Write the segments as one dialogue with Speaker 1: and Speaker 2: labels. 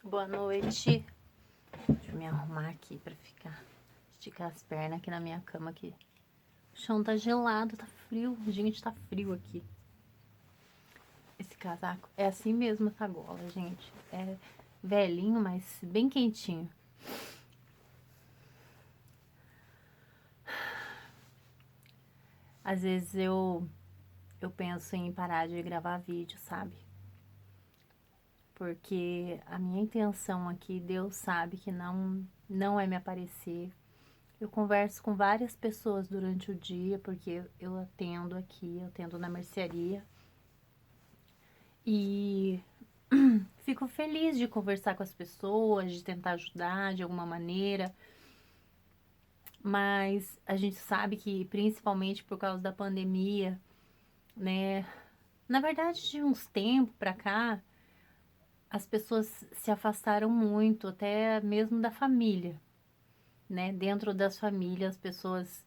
Speaker 1: Boa noite. Deixa eu me arrumar aqui pra esticar as pernas aqui na minha cama aqui. O chão tá gelado, tá frio. Gente, tá frio aqui. Esse casaco é assim mesmo, essa gola, gente. É velhinho, mas bem quentinho. Às vezes eu penso em parar de gravar vídeo, sabe? Porque a minha intenção aqui, Deus sabe que não é me aparecer. Eu converso com várias pessoas durante o dia, porque eu atendo aqui, eu atendo na mercearia. E fico feliz de conversar com as pessoas, de tentar ajudar de alguma maneira. Mas a gente sabe que, principalmente por causa da pandemia, né? Na verdade, de uns tempos pra cá, as pessoas se afastaram muito, até mesmo da família, né? Dentro das famílias, as pessoas,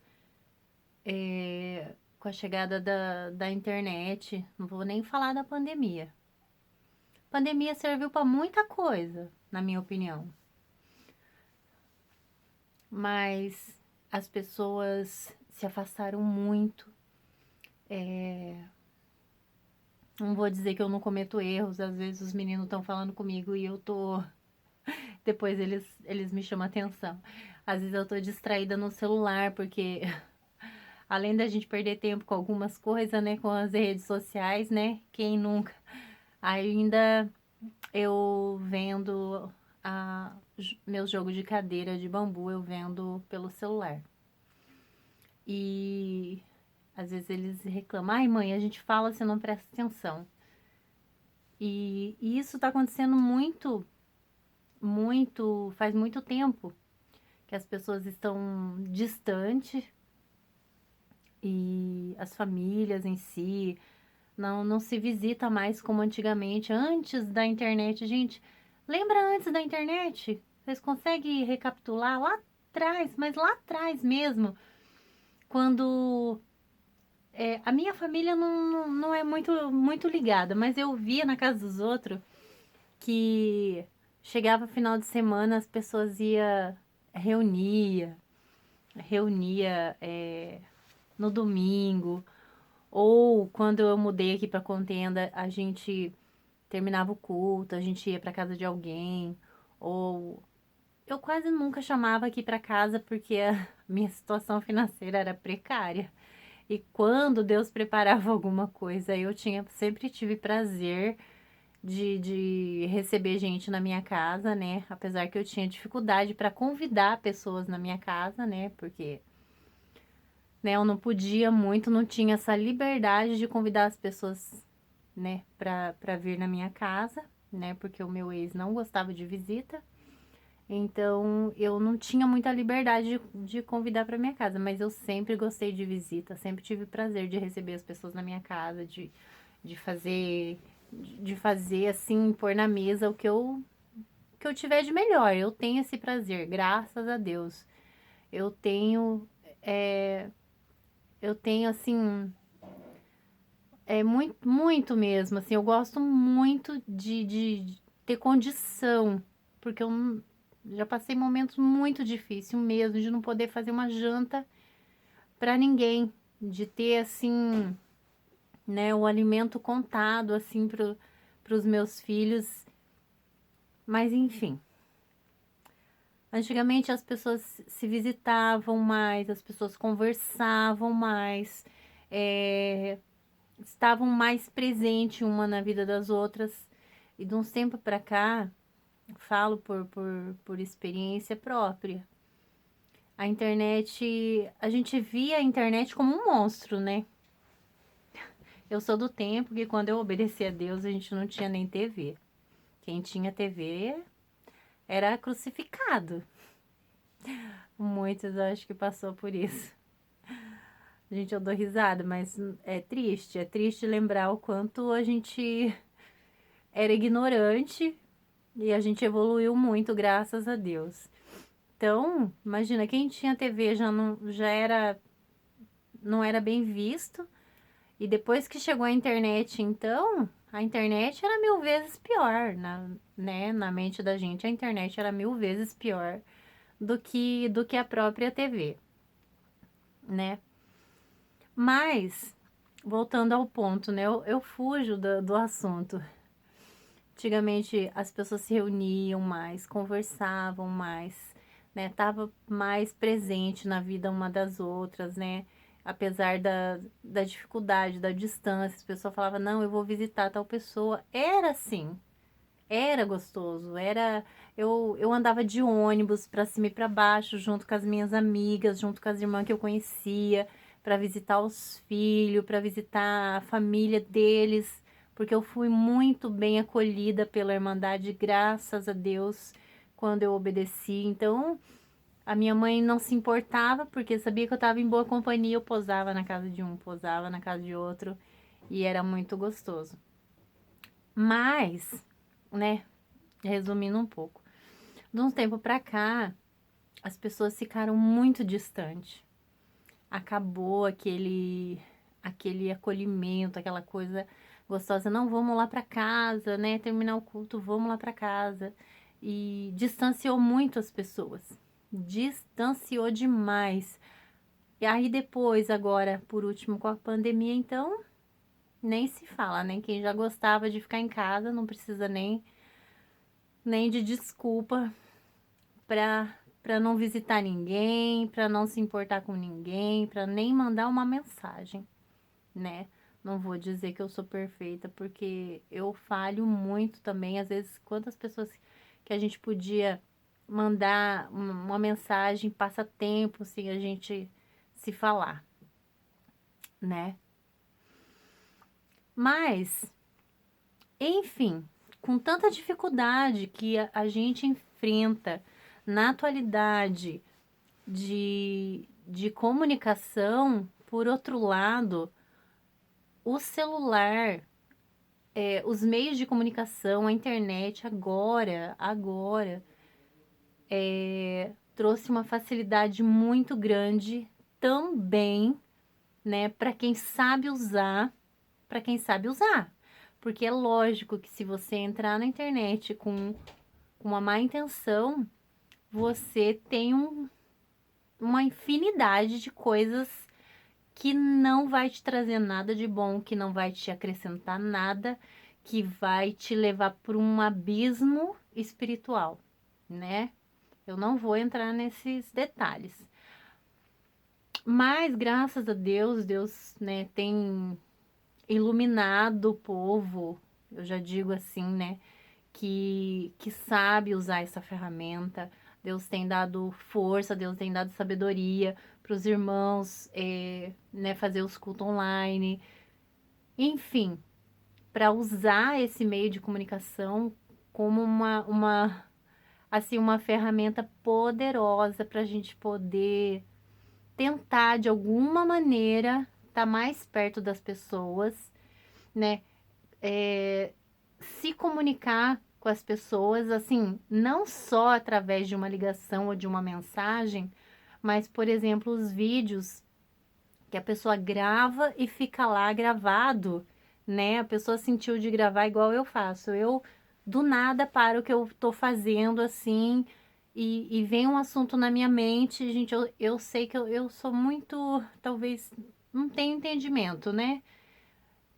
Speaker 1: com a chegada da internet, não vou nem falar da pandemia. A pandemia serviu para muita coisa, na minha opinião. Mas as pessoas se afastaram muito. Não vou dizer que eu não cometo erros, às vezes os meninos estão falando comigo e eu tô. Depois eles me chamam a atenção. Às vezes eu tô distraída no celular, porque além da gente perder tempo com algumas coisas, né, com as redes sociais, né, quem nunca? Ainda eu vendo meus jogos de cadeira de bambu, eu vendo pelo celular. E às vezes eles reclamam, ai mãe, a gente fala, você não presta atenção. E isso tá acontecendo faz muito tempo que as pessoas estão distantes e as famílias em si não se visita mais como antigamente, antes da internet. Gente, lembra antes da internet? Vocês conseguem recapitular lá atrás, mas lá atrás mesmo, quando a minha família não é muito ligada, mas eu via na casa dos outros que chegava final de semana, as pessoas reunia no domingo, ou quando eu mudei aqui para Contenda, a gente terminava o culto, a gente ia para casa de alguém, ou eu quase nunca chamava aqui para casa porque a minha situação financeira era precária. E quando Deus preparava alguma coisa, sempre tive prazer de receber gente na minha casa, né? Apesar que eu tinha dificuldade para convidar pessoas na minha casa, né? Porque, né, eu não podia muito, não tinha essa liberdade de convidar as pessoas, né, para vir na minha casa, né? Porque o meu ex não gostava de visita. Então, eu não tinha muita liberdade de convidar para minha casa, mas eu sempre gostei de visita, sempre tive prazer de receber as pessoas na minha casa, de fazer, de fazer assim, pôr na mesa que eu tiver de melhor. Eu tenho esse prazer, graças a Deus. Eu tenho, é, eu tenho assim, muito mesmo, assim, eu gosto muito de ter condição, porque já passei momentos muito difíceis mesmo, de não poder fazer uma janta para ninguém, de ter, assim, né, o alimento contado, assim, para os meus filhos, mas enfim. Antigamente as pessoas se visitavam mais, as pessoas conversavam mais, é, estavam mais presentes uma na vida das outras. E de uns tempos para cá, falo por experiência própria. A internet, a gente via a internet como um monstro, né? Eu sou do tempo que quando eu obedeci a Deus, a gente não tinha nem TV. Quem tinha TV era crucificado. Muitos acho que passou por isso. Gente, eu dou risada, mas é triste lembrar o quanto a gente era ignorante e a gente evoluiu muito, graças a Deus. Então, imagina, quem tinha TV não era bem visto. E depois que chegou a internet, então, a internet era 1000 vezes pior, né? Na mente da gente, a internet era 1000 vezes pior do que a própria TV, né? Mas, voltando ao ponto, né? Eu fujo do assunto. Antigamente as pessoas se reuniam mais, conversavam mais, né? Tava mais presente na vida uma das outras, né? Apesar da dificuldade, da distância, as pessoas falavam, não, eu vou visitar tal pessoa. Era assim, era gostoso, eu andava de ônibus para cima e para baixo, junto com as minhas amigas, junto com as irmãs que eu conhecia, para visitar os filhos, para visitar a família deles, porque eu fui muito bem acolhida pela Irmandade, graças a Deus, quando eu obedeci. Então, a minha mãe não se importava, porque sabia que eu estava em boa companhia, eu posava na casa de um, posava na casa de outro, e era muito gostoso. Mas, né, resumindo um pouco, de um tempo pra cá, as pessoas ficaram muito distantes. Acabou aquele acolhimento, aquela coisa gostosa. Não, vamos lá pra casa, né? Terminar o culto, vamos lá pra casa. E distanciou muito as pessoas. Distanciou demais. E aí depois, agora, por último, com a pandemia, então, nem se fala, né? Quem já gostava de ficar em casa não precisa nem de desculpa para não visitar ninguém, para não se importar com ninguém, para nem mandar uma mensagem, né? Não vou dizer que eu sou perfeita, porque eu falho muito também. Às vezes, quantas pessoas que a gente podia mandar uma mensagem, passa tempo sem a gente se falar, né? Mas, enfim, com tanta dificuldade que a gente enfrenta na atualidade, de comunicação, por outro lado, o celular, os meios de comunicação, a internet agora, trouxe uma facilidade muito grande também, né, para quem sabe usar. Porque é lógico que se você entrar na internet com uma má intenção, você tem uma infinidade de coisas que não vai te trazer nada de bom, que não vai te acrescentar nada, que vai te levar para um abismo espiritual, né? Eu não vou entrar nesses detalhes. Mas graças a Deus, Deus, né, tem iluminado o povo, eu já digo assim, né, que sabe usar essa ferramenta. Deus tem dado força, Deus tem dado sabedoria para os irmãos, né, fazer os cultos online. Enfim, para usar esse meio de comunicação como assim, uma ferramenta poderosa para a gente poder tentar, de alguma maneira, estar mais perto das pessoas, né? Se comunicar com as pessoas, assim, não só através de uma ligação ou de uma mensagem, mas, por exemplo, os vídeos que a pessoa grava e fica lá gravado, né? A pessoa sentiu de gravar igual eu faço. Eu, do nada, paro o que eu tô fazendo, assim, e vem um assunto na minha mente. Gente, eu sei que eu sou muito, talvez, não tenho entendimento, né?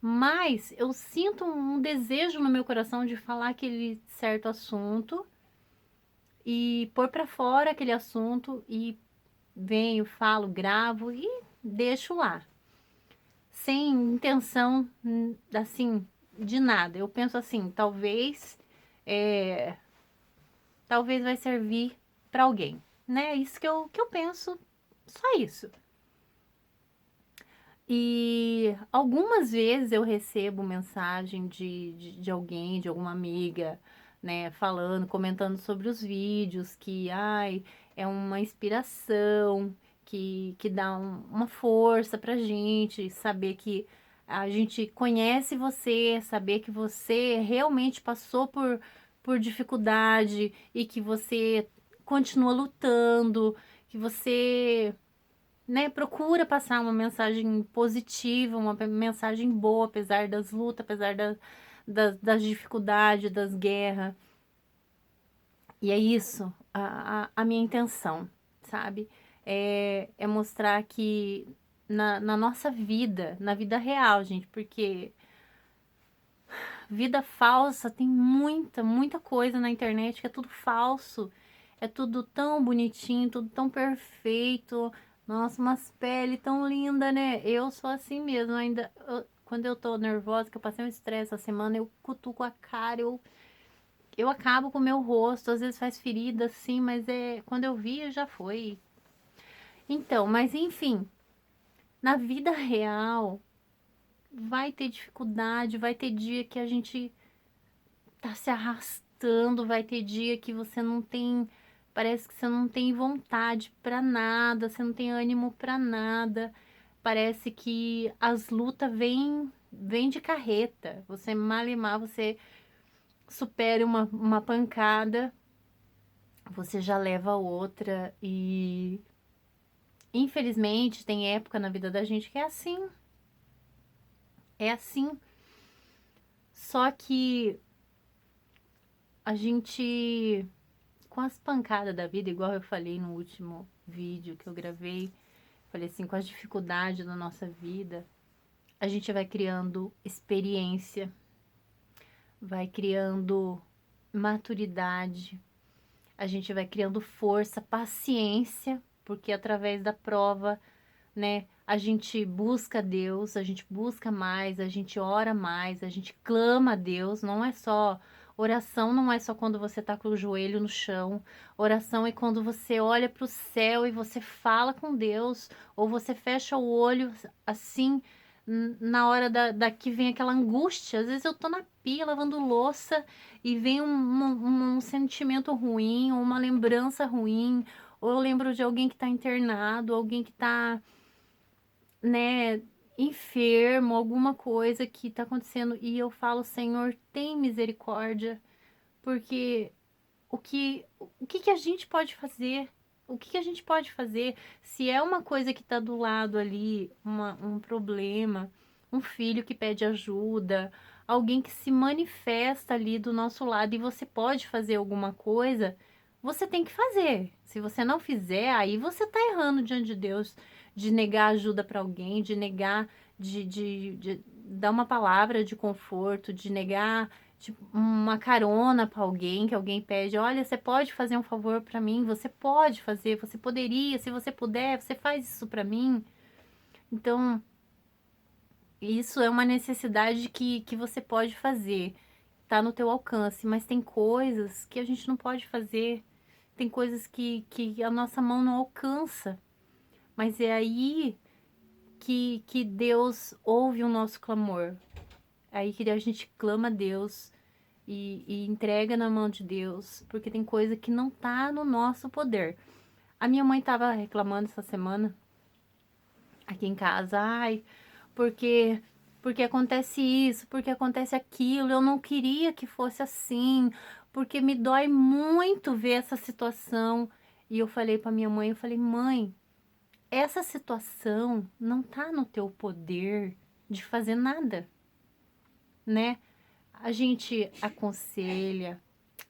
Speaker 1: Mas eu sinto um desejo no meu coração de falar aquele certo assunto e pôr para fora aquele assunto e venho, falo, gravo e deixo lá. Sem intenção, assim, de nada. Eu penso assim, talvez vai servir para alguém, né? Isso que eu penso, só isso. E algumas vezes eu recebo mensagem de alguém, de alguma amiga, né, falando, comentando sobre os vídeos, que, ai, é uma inspiração, que dá uma força pra gente, saber que a gente conhece você, saber que você realmente passou por dificuldade e que você continua lutando, que você, né, procura passar uma mensagem positiva, uma mensagem boa, apesar das lutas, apesar das dificuldades, das guerras. E é isso, a minha intenção, sabe? É mostrar que na nossa vida, na vida real, gente, porque vida falsa tem muita coisa na internet que é tudo falso. É tudo tão bonitinho, tudo tão perfeito. Nossa, umas pele tão linda, né? Eu sou assim mesmo, ainda. Quando eu tô nervosa, que eu passei um estresse essa semana, eu cutuco a cara, eu acabo com o meu rosto, às vezes faz ferida assim, mas quando eu vi já foi. Então, mas enfim, na vida real vai ter dificuldade, vai ter dia que a gente tá se arrastando, vai ter dia que você não tem, parece que você não tem vontade pra nada, você não tem ânimo pra nada. Parece que as lutas vêm de carreta. Você malemar, você supera uma pancada, você já leva outra e infelizmente tem época na vida da gente que é assim. É assim. Só que a gente, com as pancadas da vida, igual eu falei no último vídeo que eu gravei, falei assim, com as dificuldades da nossa vida, a gente vai criando experiência, vai criando maturidade, a gente vai criando força, paciência, porque através da prova, né, a gente busca Deus, a gente busca mais, a gente ora mais, a gente clama a Deus, não é só oração, não é só quando você tá com o joelho no chão. Oração é quando você olha para o céu e você fala com Deus, ou você fecha o olho assim na hora da que vem aquela angústia. Às vezes eu tô na pia lavando louça e vem um sentimento ruim, ou uma lembrança ruim, ou eu lembro de alguém que tá internado, alguém que tá, né, enfermo, alguma coisa que tá acontecendo e eu falo, Senhor, tem misericórdia, porque o que a gente pode fazer? O que a gente pode fazer se é uma coisa que tá do lado ali, um problema, um filho que pede ajuda, alguém que se manifesta ali do nosso lado e você pode fazer alguma coisa, você tem que fazer. Se você não fizer, aí você tá errando diante de Deus, de negar ajuda para alguém, de negar, de dar uma palavra de conforto, de negar tipo, uma carona para alguém, que alguém pede, olha, você pode fazer um favor para mim? Você pode fazer, você poderia, se você puder, você faz isso para mim. Então, isso é uma necessidade que você pode fazer, tá no teu alcance, mas tem coisas que a gente não pode fazer, tem coisas que a nossa mão não alcança, mas é aí que Deus ouve o nosso clamor, é aí que a gente clama a Deus e entrega na mão de Deus, porque tem coisa que não tá no nosso poder. A minha mãe tava reclamando essa semana aqui em casa, ai, porque porque acontece isso, porque acontece aquilo, eu não queria que fosse assim, porque me dói muito ver essa situação. E eu falei para minha mãe, eu falei: "Mãe, essa situação não tá no teu poder de fazer nada, né? A gente aconselha,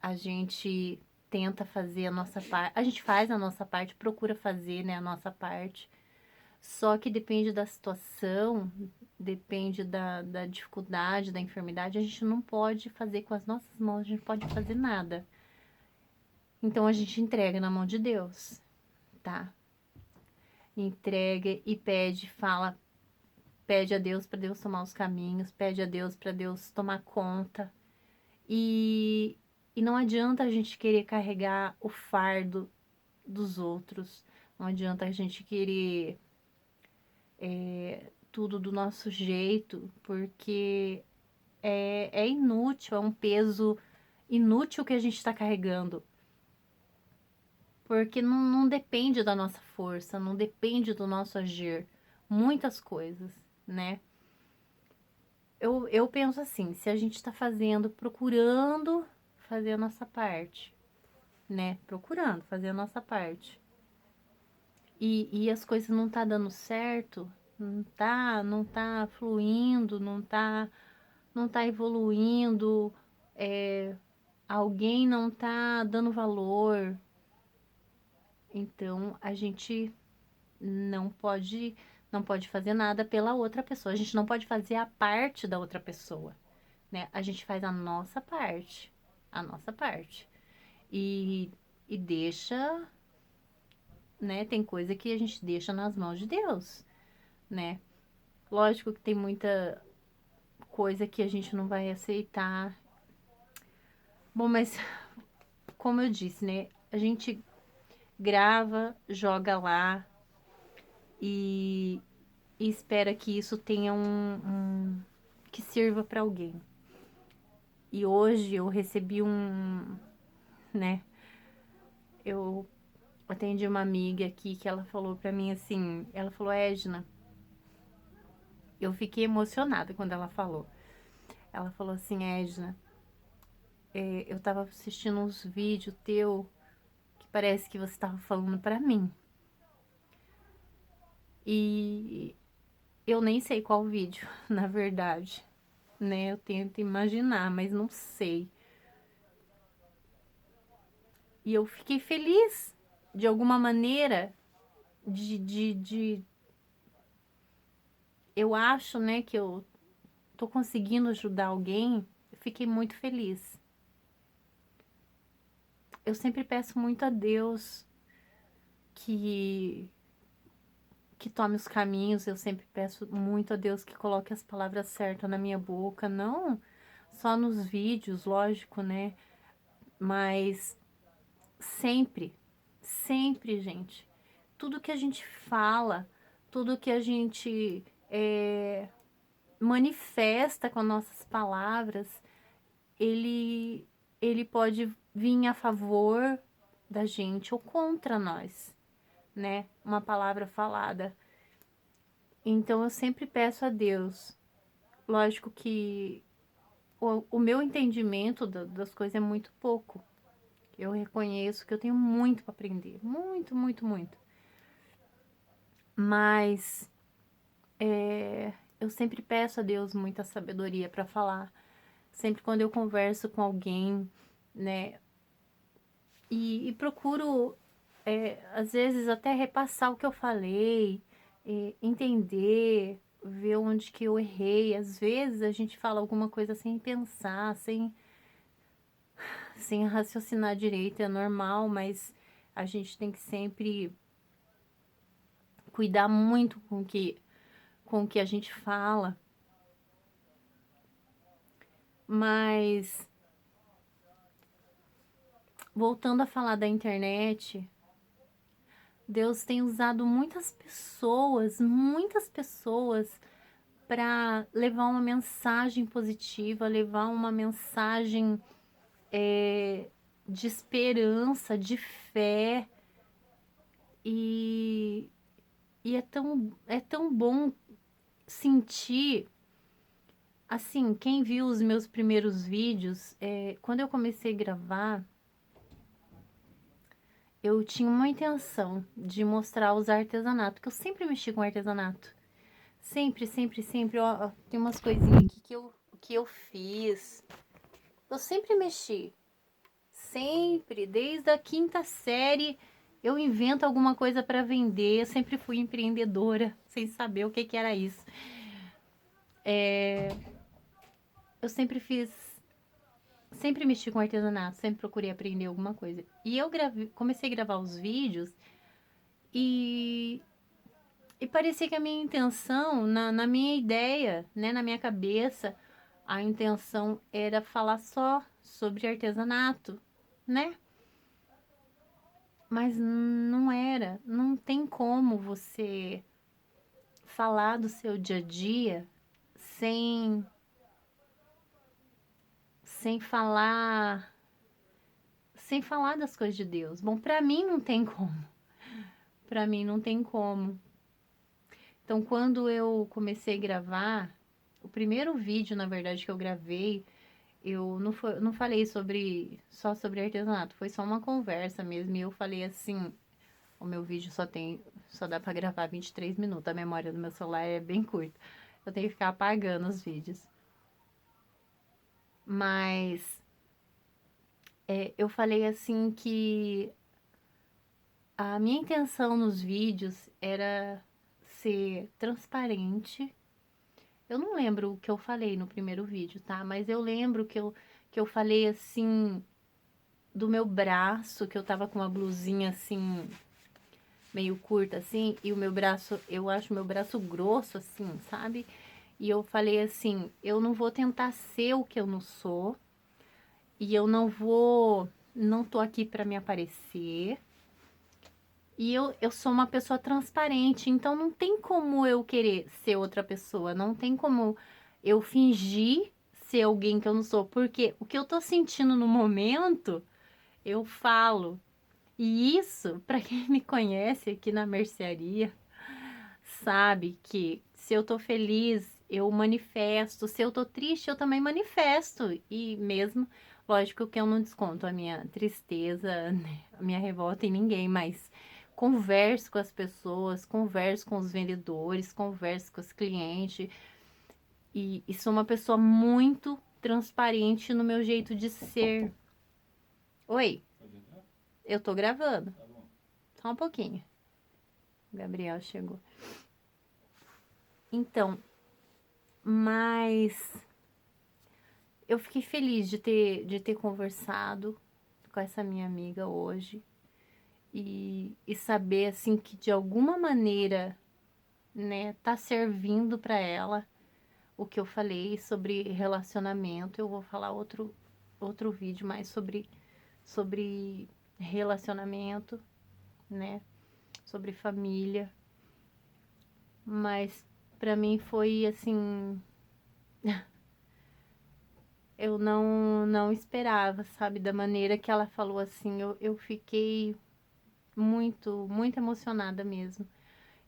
Speaker 1: a gente tenta fazer a nossa parte, a gente faz a nossa parte, procura fazer, né, a nossa parte. Só que depende da situação, depende da dificuldade, da enfermidade, a gente não pode fazer com as nossas mãos, a gente não pode fazer nada. Então a gente entrega na mão de Deus, tá? Entrega e pede, fala, pede a Deus para Deus tomar os caminhos, pede a Deus para Deus tomar conta. E não adianta a gente querer carregar o fardo dos outros, não adianta a gente querer tudo do nosso jeito, porque é inútil, é um peso inútil que a gente está carregando, porque não depende da nossa força, não depende do nosso agir, muitas coisas, né? Eu penso assim, se a gente está fazendo, procurando fazer a nossa parte, né? Procurando fazer a nossa parte. E as coisas não tá dando certo, não tá fluindo, não tá. não tá evoluindo, alguém não tá dando valor, então a gente não pode, não pode fazer nada pela outra pessoa. A gente não pode fazer a parte da outra pessoa, né? A gente faz a nossa parte. E, e deixa, né? Tem coisa que a gente deixa nas mãos de Deus, né? Lógico que tem muita coisa que a gente não vai aceitar. Bom, mas como eu disse, né? A gente grava, joga lá e, e espera que isso tenha que sirva para alguém. E hoje eu recebi né? Eu atendi uma amiga aqui que ela falou para mim assim, ela falou, Edna, eu fiquei emocionada quando ela falou. Ela falou assim, Edna, eu tava assistindo uns vídeos teu que parece que você tava falando para mim. E eu nem sei qual vídeo, na verdade, né? Eu tento imaginar, mas não sei. E eu fiquei feliz, de alguma maneira, eu acho, né, que eu tô conseguindo ajudar alguém. Eu fiquei muito feliz. Eu sempre peço muito a Deus que que tome os caminhos. Eu sempre peço muito a Deus que coloque as palavras certas na minha boca, não só nos vídeos, lógico, né? Mas sempre, sempre, gente. Tudo que a gente fala, tudo que a gente manifesta com as nossas palavras, ele, ele pode vir a favor da gente ou contra nós, né? Uma palavra falada. Então eu sempre peço a Deus. Lógico que o meu entendimento das coisas é muito pouco. Eu reconheço que eu tenho muito para aprender. Muito, muito, muito. Mas eu sempre peço a Deus muita sabedoria para falar. Sempre quando eu converso com alguém, né? E procuro, às vezes, até repassar o que eu falei, entender, ver onde que eu errei. Às vezes a gente fala alguma coisa sem pensar, sem raciocinar direito, é normal, mas a gente tem que sempre cuidar muito com o que a gente fala. Mas, voltando a falar da internet, Deus tem usado muitas pessoas, para levar uma mensagem positiva, levar uma mensagem de esperança, de fé. E, e é tão bom sentir. Assim, quem viu os meus primeiros vídeos, quando eu comecei a gravar, eu tinha uma intenção de mostrar os artesanatos, que eu sempre mexi com artesanato. Sempre, sempre, sempre. Ó, tem umas coisinhas aqui que eu fiz. Eu sempre mexi. Sempre, desde a quinta série, eu invento alguma coisa para vender. Eu sempre fui empreendedora, sem saber o que que era isso. Eu sempre fiz, sempre mexi com artesanato, sempre procurei aprender alguma coisa. E eu comecei a gravar os vídeos e, e parecia que a minha intenção, na minha ideia, né, na minha cabeça, a intenção era falar só sobre artesanato, né? Mas não era, não tem como você falar do seu dia a dia sem sem falar sem falar das coisas de Deus. Bom, para mim não tem como. Para mim não tem como. Então, quando eu comecei a gravar, o primeiro vídeo, na verdade, que eu gravei, eu não falei só sobre artesanato, foi só uma conversa mesmo, e eu falei assim, o meu vídeo só dá para gravar 23 minutos, a memória do meu celular é bem curta. Eu tenho que ficar apagando os vídeos. Mas eu falei assim que a minha intenção nos vídeos era ser transparente. Eu não lembro o que eu falei no primeiro vídeo, tá? Mas eu lembro que eu falei assim do meu braço, que eu tava com uma blusinha assim, meio curta assim, e o meu braço, eu acho meu braço grosso assim, sabe? E eu falei assim, eu não vou tentar ser o que eu não sou, e eu não tô aqui pra me aparecer. E eu sou uma pessoa transparente, então não tem como eu querer ser outra pessoa, não tem como eu fingir ser alguém que eu não sou, porque o que eu tô sentindo no momento, eu falo. E isso, pra quem me conhece aqui na mercearia, sabe que se eu tô feliz, eu manifesto, se eu tô triste, eu também manifesto. E mesmo, lógico que eu não desconto a minha tristeza, né, a minha revolta em ninguém, mas converso com as pessoas, converso com os vendedores, converso com os clientes e sou uma pessoa muito transparente no meu jeito de ser. Oi, eu tô gravando. Só um pouquinho. O Gabriel chegou. Então, mas eu fiquei feliz de ter conversado com essa minha amiga hoje e saber assim que de alguma maneira, né, tá servindo para ela o que eu falei sobre relacionamento. Eu vou falar outro vídeo mais sobre relacionamento, né, sobre família, mas para mim foi assim, eu não esperava, sabe, da maneira que ela falou assim, eu fiquei muito emocionada mesmo.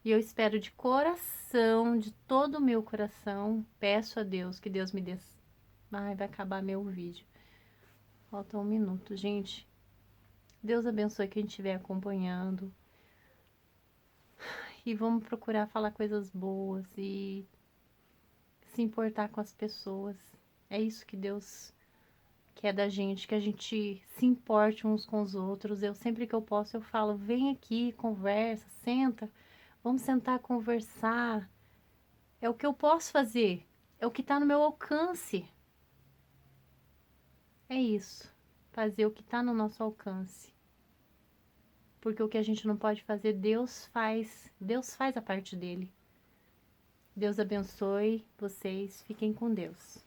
Speaker 1: E eu espero de coração, de todo o meu coração, peço a Deus que Deus me dê. Ai, vai acabar meu vídeo. Falta um minuto, gente. Deus abençoe quem estiver acompanhando. E vamos procurar falar coisas boas e se importar com as pessoas. É isso que Deus quer da gente, que a gente se importe uns com os outros. Eu sempre que eu posso, eu falo, vem aqui, conversa, senta, vamos sentar, conversar. É o que eu posso fazer, é o que está no meu alcance. É isso, fazer o que está no nosso alcance. Porque o que a gente não pode fazer, Deus faz a parte dele. Deus abençoe vocês, fiquem com Deus.